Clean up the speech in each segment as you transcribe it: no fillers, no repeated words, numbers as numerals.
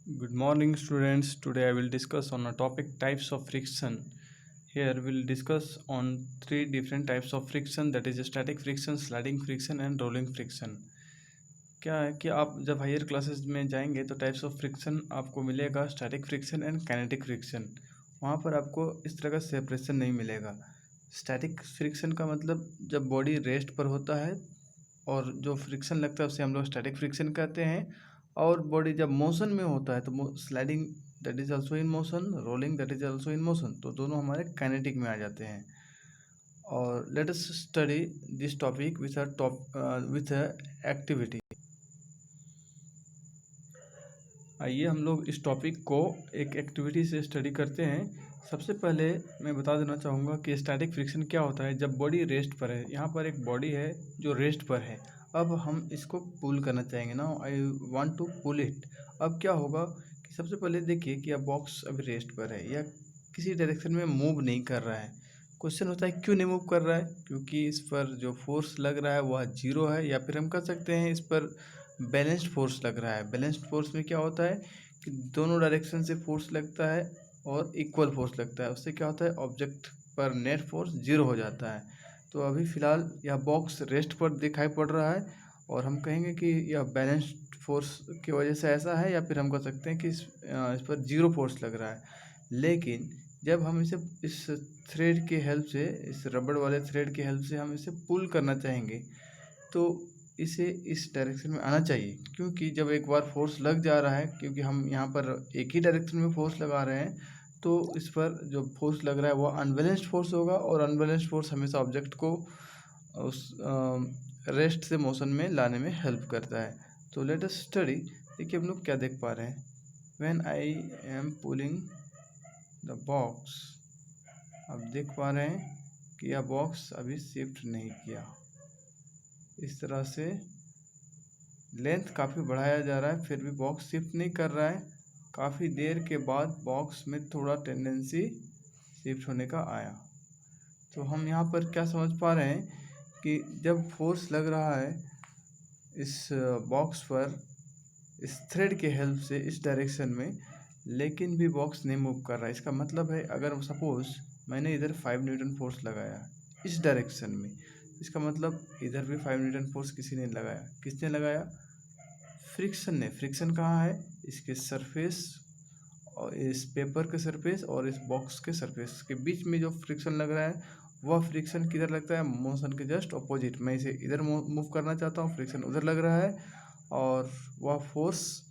Good morning, students. Today I will discuss on a topic types of friction. Here we'll discuss on three different types of friction, that is static friction, sliding friction and rolling friction. क्या है कि आप जब higher classes में जाएंगे तो types of friction आपको मिलेगा static friction and kinetic friction. वहाँ पर आपको इस तरह का सेपरेशन नहीं मिलेगा। स्टैटिक फ्रिक्शन का मतलब जब बॉडी रेस्ट पर होता है और जो फ्रिक्शन लगता है उसे हम लोग स्टैटिक फ्रिक्शन कहते हैं। और बॉडी जब मोशन में होता है तो sliding that is also in motion, rolling that is also in motion, तो दोनों हमारे काइनेटिक में आ जाते हैं। और let us study this topic with activity. आइए हम लोग इस टॉपिक को एक एक्टिविटी से स्टडी करते हैं। सबसे पहले मैं बता देना चाहूँगा कि स्टैटिक फ्रिक्शन क्या होता है। जब बॉडी रेस्ट पर है, यहाँ पर एक बॉडी है जो रेस्ट पर है, अब हम इसको पुल करना चाहेंगे ना, I want to pull it. अब क्या होगा कि सबसे पहले देखिए कि अब बॉक्स अभी रेस्ट पर है या किसी डायरेक्शन में मूव नहीं कर रहा है। क्वेश्चन होता है क्यों नहीं मूव कर रहा है, क्योंकि इस पर जो फोर्स लग रहा है वह जीरो है, या फिर हम कह सकते हैं इस पर बैलेंस्ड फोर्स लग रहा है। बैलेंस्ड फोर्स में क्या होता है कि दोनों डायरेक्शन से फोर्स लगता है और इक्वल फोर्स लगता है। उससे क्या होता है, ऑब्जेक्ट पर नेट फोर्स जीरो हो जाता है। तो अभी फ़िलहाल यह बॉक्स रेस्ट पर दिखाई पड़ रहा है और हम कहेंगे कि यह बैलेंस्ड फोर्स की वजह से ऐसा है, या फिर हम कह सकते हैं कि इस पर जीरो फोर्स लग रहा है। लेकिन जब हम इसे इस थ्रेड की हेल्प से, इस रबड़ वाले थ्रेड की हेल्प से हम इसे पुल करना चाहेंगे तो इसे इस डायरेक्शन में आना चाहिए, क्योंकि जब एक बार फोर्स लग जा रहा है, क्योंकि हम यहाँ पर एक ही डायरेक्शन में फोर्स लगा रहे हैं, तो इस पर जो फोर्स लग रहा है वो अनबैलेंस्ड फोर्स होगा, और अनबैलेंस्ड फोर्स हमेशा ऑब्जेक्ट को उस रेस्ट से मोशन में लाने में हेल्प करता है। तो लेट अस स्टडी। देखिए हम लोग क्या देख पा रहे हैं, when I am pulling the box. अब देख पा रहे हैं कि यह बॉक्स अभी शिफ्ट नहीं किया। इस तरह से लेंथ काफ़ी बढ़ाया जा रहा है, फिर भी बॉक्स शिफ्ट नहीं कर रहा है। काफ़ी देर के बाद बॉक्स में थोड़ा टेंडेंसी शिफ्ट होने का आया। तो हम यहाँ पर क्या समझ पा रहे हैं कि जब फोर्स लग रहा है इस बॉक्स पर इस थ्रेड के हेल्प से इस डायरेक्शन में, लेकिन भी बॉक्स नहीं मूव कर रहा है। इसका मतलब है अगर सपोज मैंने इधर 5 न्यूटन फोर्स लगाया इस डायरेक्शन में, इसका मतलब इधर भी 5 न्यूटन फोर्स किसी ने लगाया। किसने लगाया? फ्रिक्शन ने। फ्रिक्शन कहाँ है? इसके सरफेस और इस पेपर के सरफेस और इस बॉक्स के सरफेस के बीच में जो फ्रिक्शन लग रहा है, वह फ्रिक्शन किधर लगता है? मोशन के जस्ट अपोजिट। मैं इसे इधर मूव करना चाहता हूँ, फ्रिक्शन उधर लग रहा है, और वह फोर्स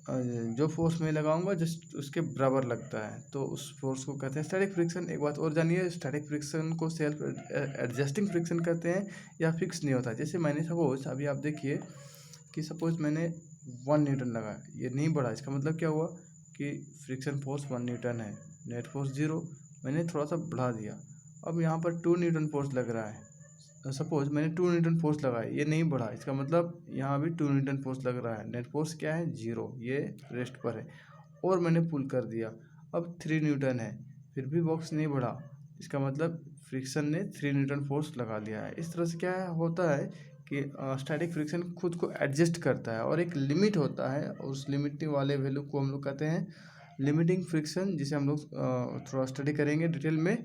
जो फोर्स मैं लगाऊंगा जस्ट उसके बराबर लगता है, तो उस फोर्स को कहते हैं स्टैटिक फ्रिक्शन। एक बात और जानिए, स्टैटिक फ्रिक्शन को सेल्फ एडजस्टिंग फ्रिक्शन कहते हैं, या फिक्स नहीं होता। जैसे मैंने सपोज अभी आप देखिए कि सपोज मैंने 1 न्यूटन लगाया, ये नहीं बढ़ा, इसका मतलब क्या हुआ कि फ्रिक्शन फोर्स 1 न्यूटन है, नेट फोर्स जीरो। मैंने थोड़ा सा बढ़ा दिया, अब यहाँ पर 2 न्यूटन फोर्स लग रहा है। सपोज मैंने 2 न्यूटन फोर्स लगाया, ये नहीं बढ़ा, इसका मतलब यहाँ भी 2 न्यूटन फोर्स लग रहा है, नेट फोर्स क्या है? जीरो, ये रेस्ट पर है। और मैंने पुल कर दिया, अब 3 न्यूटन है, फिर भी बॉक्स नहीं बढ़ा, इसका मतलब फ्रिक्शन ने 3 न्यूटन फोर्स लगा लिया है। इस तरह से क्या होता है कि स्टैटिक फ्रिक्शन खुद को एडजस्ट करता है, और एक लिमिट होता है, और उस लिमिटिंग वाले वैल्यू को हम लोग कहते हैं लिमिटिंग फ्रिक्शन, जिसे हम लोग थोड़ा स्टडी करेंगे डिटेल में।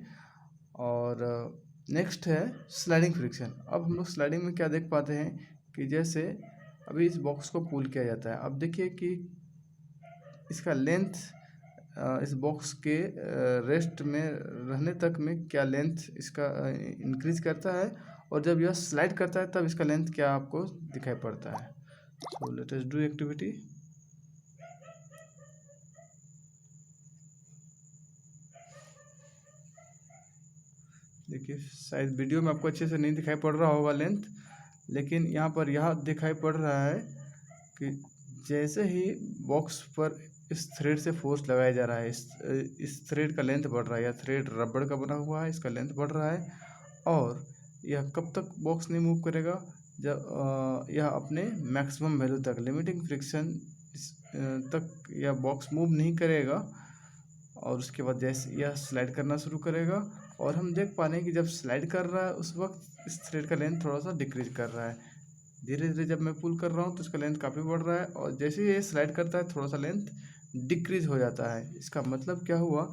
और नेक्स्ट है स्लाइडिंग फ्रिक्शन। अब हम लोग स्लाइडिंग में क्या देख पाते हैं कि जैसे अभी इस बॉक्स को पुल किया जाता है, अब देखिए कि इसका लेंथ इस बॉक्स के रेस्ट में रहने तक में क्या लेंथ इसका इंक्रीज करता है, और जब यह स्लाइड करता है तब इसका लेंथ क्या आपको दिखाई पड़ता है। So let us do activity. देखिए शायद वीडियो में आपको अच्छे से नहीं दिखाई पड़ रहा होगा लेंथ, लेकिन यहाँ पर यह दिखाई पड़ रहा है कि जैसे ही बॉक्स पर इस थ्रेड से फोर्स लगाया जा रहा है, इस थ्रेड का लेंथ बढ़ रहा है, या थ्रेड रबड़ का बना हुआ है, इसका लेंथ बढ़ रहा है। और यह कब तक बॉक्स नहीं मूव करेगा? जब यह अपने मैक्सिमम वैल्यू तक, लिमिटिंग फ्रिक्शन तक यह बॉक्स मूव नहीं करेगा, और उसके बाद जैसे यह स्लाइड करना शुरू करेगा। और हम देख पा रहे हैं कि जब स्लाइड कर रहा है उस वक्त इस थ्रेड का लेंथ थोड़ा सा डिक्रीज कर रहा है। धीरे धीरे जब मैं पुल कर रहा हूँ तो इसका लेंथ काफ़ी बढ़ रहा है, और जैसे ही ये स्लाइड करता है थोड़ा सा लेंथ डिक्रीज हो जाता है। इसका मतलब क्या हुआ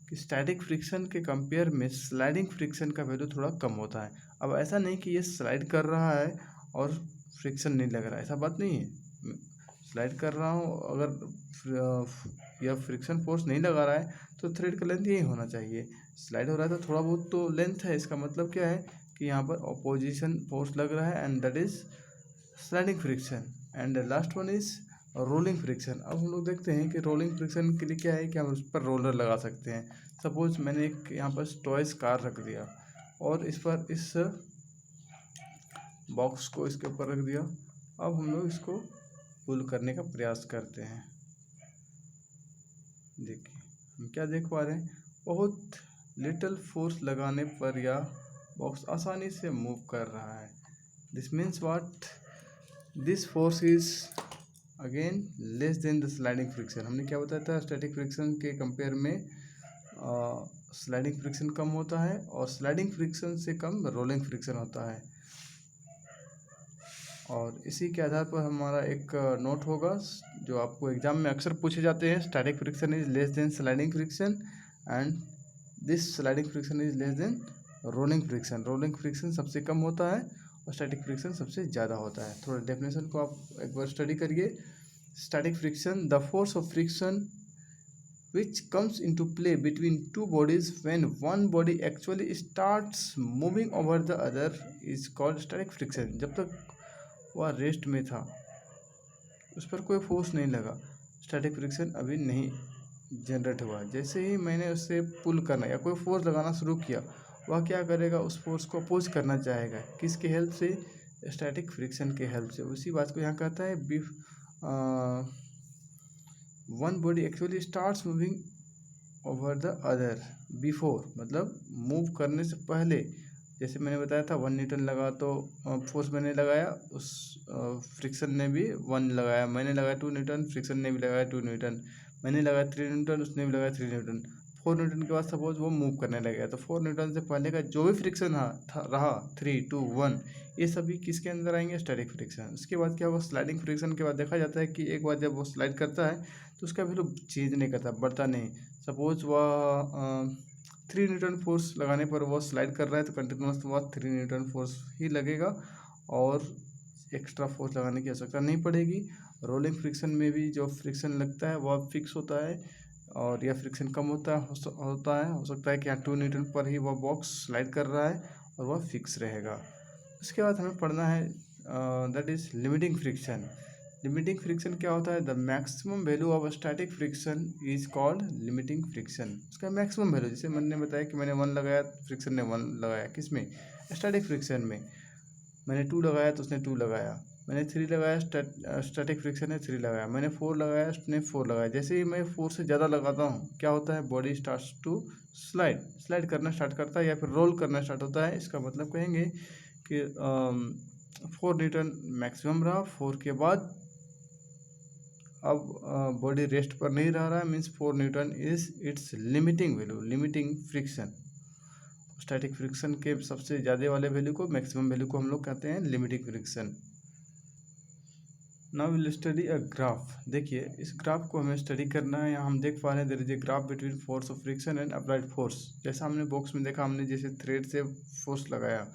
कि स्टैटिक फ्रिक्शन के कंपेयर में स्लाइडिंग फ्रिक्शन का वैल्यू थोड़ा कम होता है। अब ऐसा नहीं कि ये स्लाइड कर रहा है और फ्रिक्शन नहीं लग रहा है, ऐसा बात नहीं है। स्लाइड कर रहा हूँ, अगर यह फ्रिक्शन फोर्स नहीं लगा रहा है तो थ्रेड का लेंथ यही होना चाहिए। स्लाइड हो रहा है तो थोड़ा बहुत तो लेंथ है, इसका मतलब क्या है कि यहाँ पर ऑपोजिशन फोर्स लग रहा है, and that is sliding friction. And last one is rolling friction. अब हम लोग देखते हैं कि रोलिंग फ्रिक्शन के लिए क्या है कि हम उस पर रोलर लगा सकते हैं। सपोज मैंने एक यहाँ पर टॉयस कार रख दिया और इस पर इस बॉक्स को इसके ऊपर रख दिया। अब हम लोग इसको पुल करने का प्रयास करते हैं। देखिए हम क्या देख पा रहे हैं, बहुत लिटिल फोर्स लगाने पर यह बॉक्स आसानी से मूव कर रहा है। This means what, this force is again less than the sliding friction. हमने क्या बताया था, स्टैटिक फ्रिक्शन के कंपेयर में स्लाइडिंग फ्रिक्शन कम होता है और स्लाइडिंग फ्रिक्शन से कम रोलिंग फ्रिक्शन होता है। और इसी के आधार पर हमारा एक नोट होगा जो आपको एग्जाम में अक्सर पूछे जाते हैं, static friction is less than sliding friction and this sliding friction is less than rolling friction. Rolling friction सबसे कम होता है और स्टैटिक फ्रिक्शन सबसे ज़्यादा होता है। थोड़ा डेफिनेशन को आप एक बार स्टडी करिए। Static friction, the force of friction which comes into play between two bodies when one body actually starts moving over the other is called static friction। जब तक वह रेस्ट में था उस पर कोई फोर्स नहीं लगा, स्टैटिक फ्रिक्शन अभी नहीं जनरेट हुआ। जैसे ही मैंने उससे पुल करना या कोई फोर्स लगाना शुरू किया, वह क्या करेगा, उस फोर्स को अपोज करना चाहेगा। किसके हेल्प से, स्टैटिक फ्रिक्शन के हेल्प से। उसी बात को यहाँ कहता है one body actually starts moving over the other before, मतलब मूव करने से पहले। जैसे मैंने बताया था 1 न्यूटन लगा तो फोर्स मैंने लगाया, उस फ्रिक्शन ने भी 1 लगाया। मैंने लगाया 2 न्यूटन, फ्रिक्शन ने भी लगाया 2 न्यूटन। मैंने लगाया 3 न्यूटन, उसने भी लगाया 3 न्यूटन। 4 न्यूटन के बाद सपोज वो मूव करने लगा, तो 4 न्यूटन से पहले का जो भी फ्रिक्शन रहा 3 2 1, ये सभी किसके अंदर आएंगे, स्टैटिक फ्रिक्शन। उसके बाद क्या होगा, स्लाइडिंग फ्रिक्शन के बाद देखा जाता है कि एक बार जब वो स्लाइड करता है तो उसका वैल्यू चेंज नहीं करता, बढ़ता नहीं। सपोज वह 3 न्यूटन फोर्स लगाने पर वह स्लाइड कर रहा है तो कंटिन्यूस वह 3 न्यूटन फोर्स ही लगेगा और एक्स्ट्रा फोर्स लगाने की आवश्यकता नहीं पड़ेगी। रोलिंग फ्रिक्शन में भी जो फ्रिक्शन लगता है वह फिक्स होता है, और यह फ्रिक्शन कम होता है हो सकता है कि यहाँ 2 न्यूटन पर ही वह बॉक्स स्लाइड कर रहा है और वह फिक्स रहेगा। उसके बाद हमें पढ़ना है that is limiting friction. Limiting friction क्या होता है, the maximum value of static friction is called limiting friction. उसका मैक्सिमम वैल्यू, जैसे मैंने बताया कि मैंने 1 लगाया, फ्रिक्शन ने 1 लगाया, किस में, स्टैटिक फ्रिक्शन में। मैंने 2 लगाया तो उसने 2 लगाया। मैंने 3 लगाया, स्टैटिक फ्रिक्शन ने 3 लगाया। मैंने 4 लगाया, उसने 4 लगाया। जैसे ही मैं 4 से ज़्यादा लगाता हूँ क्या होता है, बॉडी स्टार्ट्स टू स्लाइड करना स्टार्ट करता है या फिर रोल करना स्टार्ट होता है। इसका मतलब कहेंगे कि 4 न्यूटन मैक्सिमम रहा, 4 के बाद अब बॉडी रेस्ट पर नहीं रह रहा है, means 4 Newton is it's limiting value, limiting friction. Static friction के सबसे ज़्यादा वाले वैल्यू को, मैक्सिमम वैल्यू को हम लोग कहते हैं limiting friction. Now will study a graph. देखिए इस ग्राफ को हमें स्टडी करना है। यहाँ हम देख पा रहे हैं there is a graph between force of friction and applied force. जैसा हमने बॉक्स में देखा, हमने जैसे थ्रेड से फोर्स लगाया,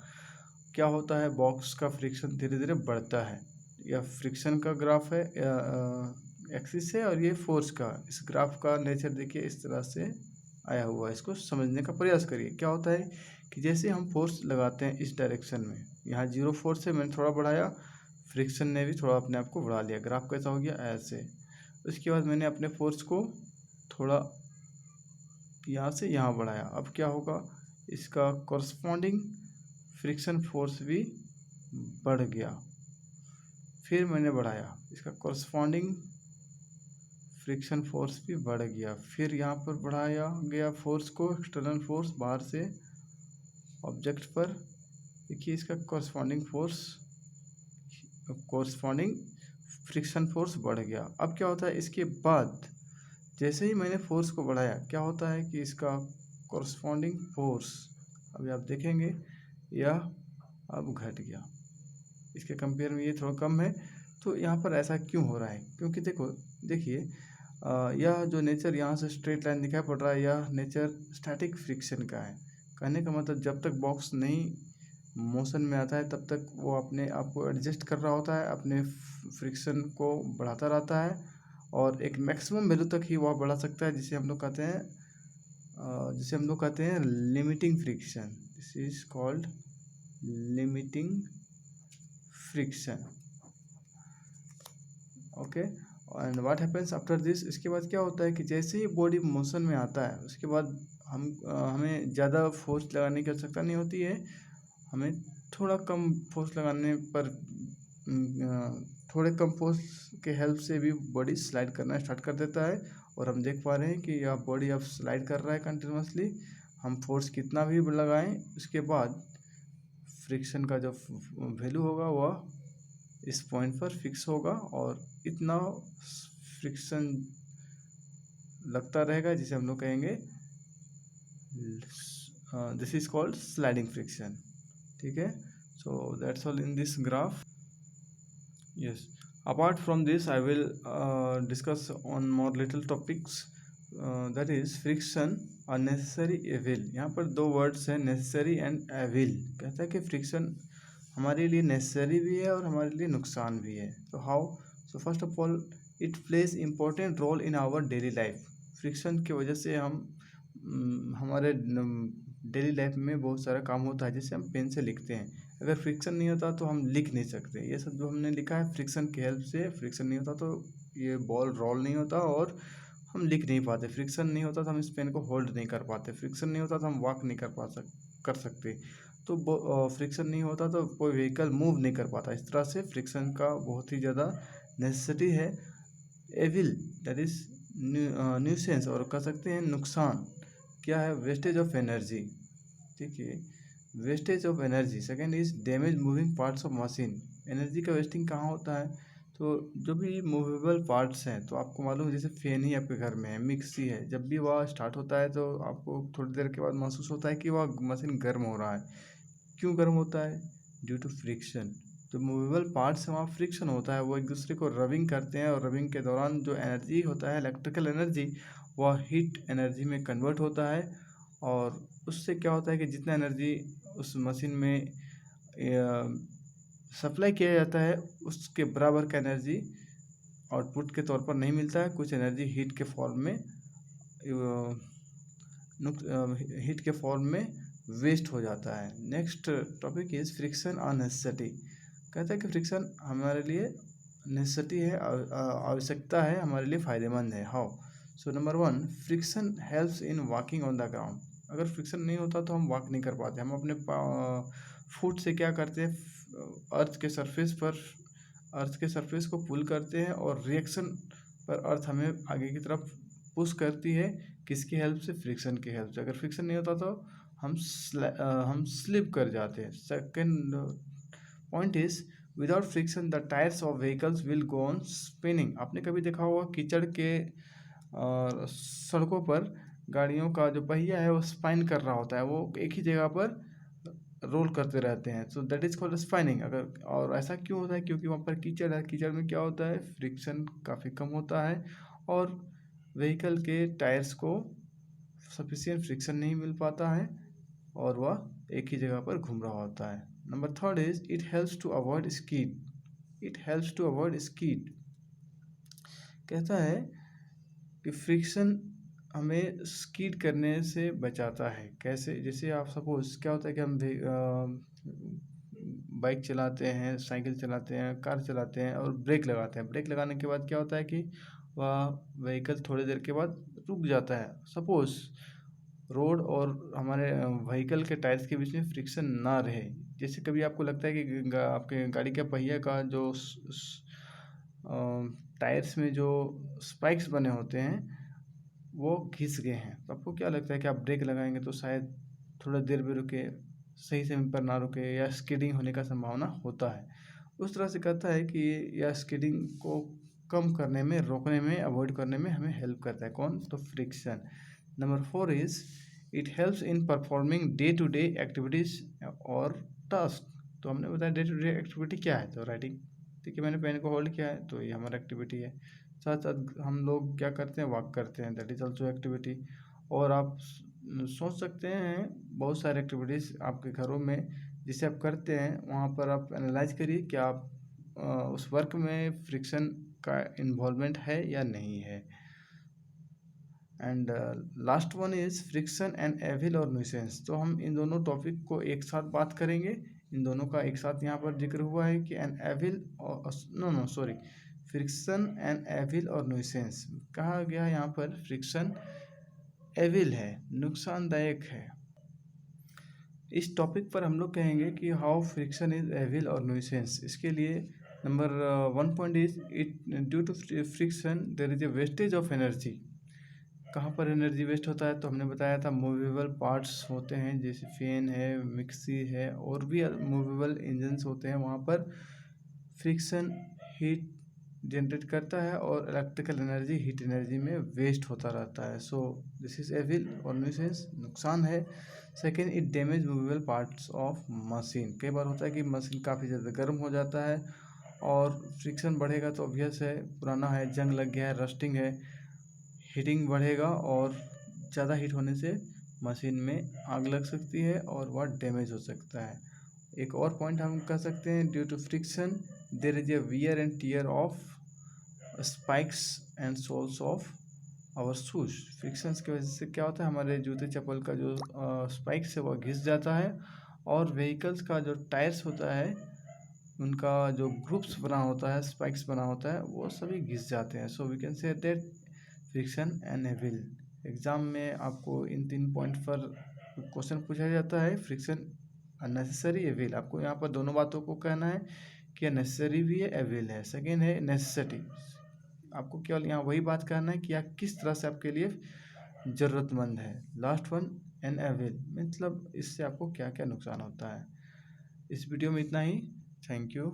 क्या होता है, बॉक्स का फ्रिक्शन धीरे धीरे बढ़ता है। यह फ्रिक्शन का ग्राफ है, एक्सिस है, और ये फोर्स का। इस ग्राफ का नेचर देखिए इस तरह से आया हुआ है, इसको समझने का प्रयास करिए। क्या होता है कि जैसे हम फोर्स लगाते हैं इस डायरेक्शन में, यहाँ 0 फोर्स है, मैंने थोड़ा बढ़ाया, फ्रिक्शन ने भी थोड़ा अपने आप को बढ़ा लिया, ग्राफ कैसा हो गया, ऐसे। उसके बाद मैंने अपने फोर्स को थोड़ा यहाँ से यहाँ बढ़ाया, अब क्या होगा, इसका कॉरस्पॉन्डिंग फ्रिक्शन फोर्स भी बढ़ गया। फिर मैंने बढ़ाया, इसका कॉरस्पॉन्डिंग फ्रिक्शन फोर्स भी बढ़ गया। फिर यहाँ पर बढ़ाया गया फोर्स को, एक्सटर्नल फोर्स बाहर से ऑब्जेक्ट पर, देखिए इसका कॉरस्पॉन्डिंग फ्रिक्शन फोर्स बढ़ गया। अब क्या होता है, इसके बाद जैसे ही मैंने फोर्स को बढ़ाया, क्या होता है कि इसका कॉरस्पॉन्डिंग फोर्स, अभी आप देखेंगे यह अब घट गया। इसके कंपेयर में ये थोड़ा कम है। तो यहाँ पर ऐसा क्यों हो रहा है? क्योंकि देखिए यह जो नेचर यहाँ से स्ट्रेट लाइन दिखाई पड़ रहा है, यह नेचर स्टैटिक फ्रिक्शन का है। कहने का मतलब जब तक बॉक्स नहीं मोशन में आता है तब तक वो अपने आप को एडजस्ट कर रहा होता है, अपने फ्रिक्शन को बढ़ाता रहता है और एक मैक्सिमम वैल्यू तक ही वह बढ़ा सकता है, जिसे हम लोग कहते हैं limiting friction. This is called limiting friction. Okay, and what happens after this, इसके बाद क्या होता है कि जैसे ही बॉडी मोशन में आता है उसके बाद हमें ज़्यादा फोर्स लगाने की आवश्यकता नहीं होती है। हमें थोड़ा कम फोर्स लगाने पर थोड़े कम फोर्स के हेल्प से भी बॉडी स्लाइड करना स्टार्ट कर देता है। और हम देख पा रहे हैं कि यह बॉडी अब स्लाइड कर रहा है कंटिन्यूसली। हम फोर्स कितना भी लगाएं उसके बाद फ्रिक्शन का जो वैल्यू होगा वह इस पॉइंट पर फिक्स होगा और इतना फ्रिक्शन लगता रहेगा, जिसे हम लोग कहेंगे this is called sliding friction. ठीक है, so that's all in this graph. Yes, apart from this I will discuss on more little topics, that is friction और necessary evil। यहाँ पर दो वर्ड्स हैं, necessary and evil। कहता है कि फ्रिक्शन हमारे लिए नेसेसरी भी है और हमारे लिए नुकसान भी है। तो how? So first of all it plays important role in our daily life. Friction की वजह से हमारे डेली लाइफ में बहुत सारा काम होता है, जैसे हम पेन से लिखते हैं। अगर फ्रिक्शन नहीं होता तो हम लिख नहीं सकते। ये सब जो हमने लिखा है फ्रिक्शन की हेल्प से, फ्रिक्शन नहीं होता तो ये बॉल रोल नहीं होता और हम लिख नहीं पाते। फ्रिक्शन नहीं होता तो हम इस पेन को होल्ड नहीं कर पाते। फ्रिक्शन नहीं होता तो हम वॉक नहीं कर सकते। तो फ्रिक्शन नहीं होता तो कोई व्हीकल मूव नहीं कर पाता। इस तरह से फ्रिक्शन का बहुत ही ज़्यादा नेसेसिटी है। एविल दैट इज न्यूसेंस, और कह सकते हैं नुकसान क्या है? Wastage of energy. ठीक है, wastage of energy. Second is damage moving parts of machine. Energy का वेस्टिंग कहाँ होता है? तो जो भी मूवेबल पार्ट्स हैं, तो आपको मालूम है जैसे फैन ही आपके घर में है, मिक्सी है, जब भी वह स्टार्ट होता है तो आपको थोड़ी देर के बाद महसूस होता है कि वह मशीन गर्म हो रहा है। क्यों गर्म होता है? Due to friction. तो मूवेबल पार्ट्स में वहाँ फ्रिक्शन होता है, वो एक दूसरे को रबिंग करते हैं और रबिंग के दौरान जो एनर्जी होता है इलेक्ट्रिकल एनर्जी, वह हीट एनर्जी में कन्वर्ट होता है। और उससे क्या होता है कि जितना एनर्जी उस मशीन में सप्लाई किया जाता है उसके बराबर का एनर्जी आउटपुट के तौर पर नहीं मिलता है। कुछ एनर्जी हीट के फॉर्म में वेस्ट हो जाता है। नेक्स्ट टॉपिक इज फ्रिक्शन और नेसेसिटी। कहता है कि फ्रिक्शन हमारे लिए नेसेसिटी है, आवश्यकता है, हमारे लिए फ़ायदेमंद है। How? So number 1, friction helps in walking on the ground. अगर फ्रिक्शन नहीं होता तो हम वॉक नहीं कर पाते। हम अपने फुट से क्या करते हैं? अर्थ के सरफेस को पुल करते हैं और रिएक्शन पर अर्थ हमें आगे की तरफ पुश करती है। किसकी हेल्प से? फ्रिक्शन की हेल्प से। अगर फ्रिक्शन नहीं होता तो हम स्लिप कर जाते हैं। Second point is without friction the tyres of vehicles will go on spinning. आपने कभी देखा होगा कीचड़ के सड़कों पर गाड़ियों का जो पहिया है वो स्पाइन कर रहा होता है, वो एक ही जगह पर रोल करते रहते हैं। So that is called spinning. अगर और ऐसा क्यों होता है? क्योंकि वहाँ पर कीचड़ है। कीचड़ में क्या होता है? फ्रिक्शन काफ़ी कम होता है और व्हीकल के टायर्स को सफिशिएंट फ्रिक्शन नहीं मिल पाता है और वह एक ही जगह पर घूम रहा होता है। Number 3 is it helps to avoid skid. कहता है कि फ्रिक्शन हमें स्कीड करने से बचाता है। कैसे? जैसे आप सपोज क्या होता है कि हम बाइक चलाते हैं, साइकिल चलाते हैं, कार चलाते हैं और ब्रेक लगाते हैं। ब्रेक लगाने के बाद क्या होता है कि वह व्हीकल थोड़ी देर के बाद रुक जाता है। सपोज रोड और हमारे व्हीकल के टायर्स के बीच में फ्रिक्शन ना रहे। जैसे कभी आपको लगता है कि आपके गाड़ी के पहिया का जो टायर्स में जो स्पाइक्स बने होते हैं वो घिस गए हैं, तो आपको क्या लगता है कि आप ब्रेक लगाएंगे तो शायद थोड़ा देर में रुके, सही समय पर ना रुके या स्किडिंग होने का संभावना होता है। उस तरह से कहता है कि यह स्किडिंग को कम करने में, रोकने में, अवॉइड करने में हमें हेल्प करता है। कौन? तो friction. Number 4 is it helps in performing day to day activities और टास्क। तो हमने बताया डे टू डे एक्टिविटी क्या है, तो राइटिंग। ठीक है, मैंने पेन को होल्ड किया है तो ये हमारा एक्टिविटी है। साथ साथ हम लोग क्या करते हैं, वॉक करते हैं, दैट इज ऑल्सो एक्टिविटी। और आप सोच सकते हैं बहुत सारे एक्टिविटीज़ आपके घरों में जिसे आप करते हैं, वहाँ पर आप एनालाइज करिए कि आप उस वर्क में फ्रिक्शन का इन्वॉल्वमेंट है या नहीं है। And last one is friction and evil और न्यूसेंस। तो हम इन दोनों टॉपिक को एक साथ बात करेंगे। इन दोनों का एक साथ यहाँ पर जिक्र हुआ है कि एन एविल और no sorry, friction and evil और न्यूसेंस कहा गया है। यहाँ पर फ्रिक्शन एविल है, नुकसानदायक है। इस टॉपिक पर हम लोग कहेंगे कि हाउ फ्रिक्शन इज एविल और न्यूसेंस। इसके लिए number 1 point is it due to friction there is a wastage of energy. कहाँ पर एनर्जी वेस्ट होता है, तो हमने बताया था मूवेबल पार्ट्स होते हैं जैसे फैन है, मिक्सी है, और भी मूवेबल इंजन्स होते हैं, वहाँ पर फ्रिक्शन हीट जनरेट करता है और इलेक्ट्रिकल एनर्जी हीट एनर्जी में वेस्ट होता रहता है। सो दिस इज एविल और न्यूसेंस, नुकसान है। Second, it damage movable parts of machine. कई बार होता है कि मशीन काफ़ी ज़्यादा गर्म हो जाता है और फ्रिक्शन बढ़ेगा तो ऑब्वियस है, पुराना है, जंग लग गया है, रस्टिंग है, हीटिंग बढ़ेगा और ज़्यादा हीट होने से मशीन में आग लग सकती है और वह डैमेज हो सकता है। एक और पॉइंट हम कह सकते हैं, due to friction there is a wear and tear of spikes and soles of our shoes. Frictions की वजह से क्या होता है, हमारे जूते चप्पल का जो स्पाइक्स है वह घिस जाता है, और व्हीकल्स का जो टायर्स होता है उनका जो ग्रुप्स बना होता है, स्पाइक्स बना होता है, वो सभी घिस जाते हैं। So we can say that friction and evil. Exam में आपको इन 3 पॉइंट पर क्वेश्चन पूछा जाता है, फ्रिक्शन अननेसेसरी, एविल। आपको यहाँ पर दोनों बातों को कहना है कि नेसेसरी भी है, एविल है। सेकेंड है नेसेसिटी, आपको केवल यहाँ वही बात करना है कि यह किस तरह से आपके लिए ज़रूरतमंद है। लास्ट वन एन एविल, मतलब इससे आपको क्या क्या नुकसान होता है। इस वीडियो में इतना ही। Thank you.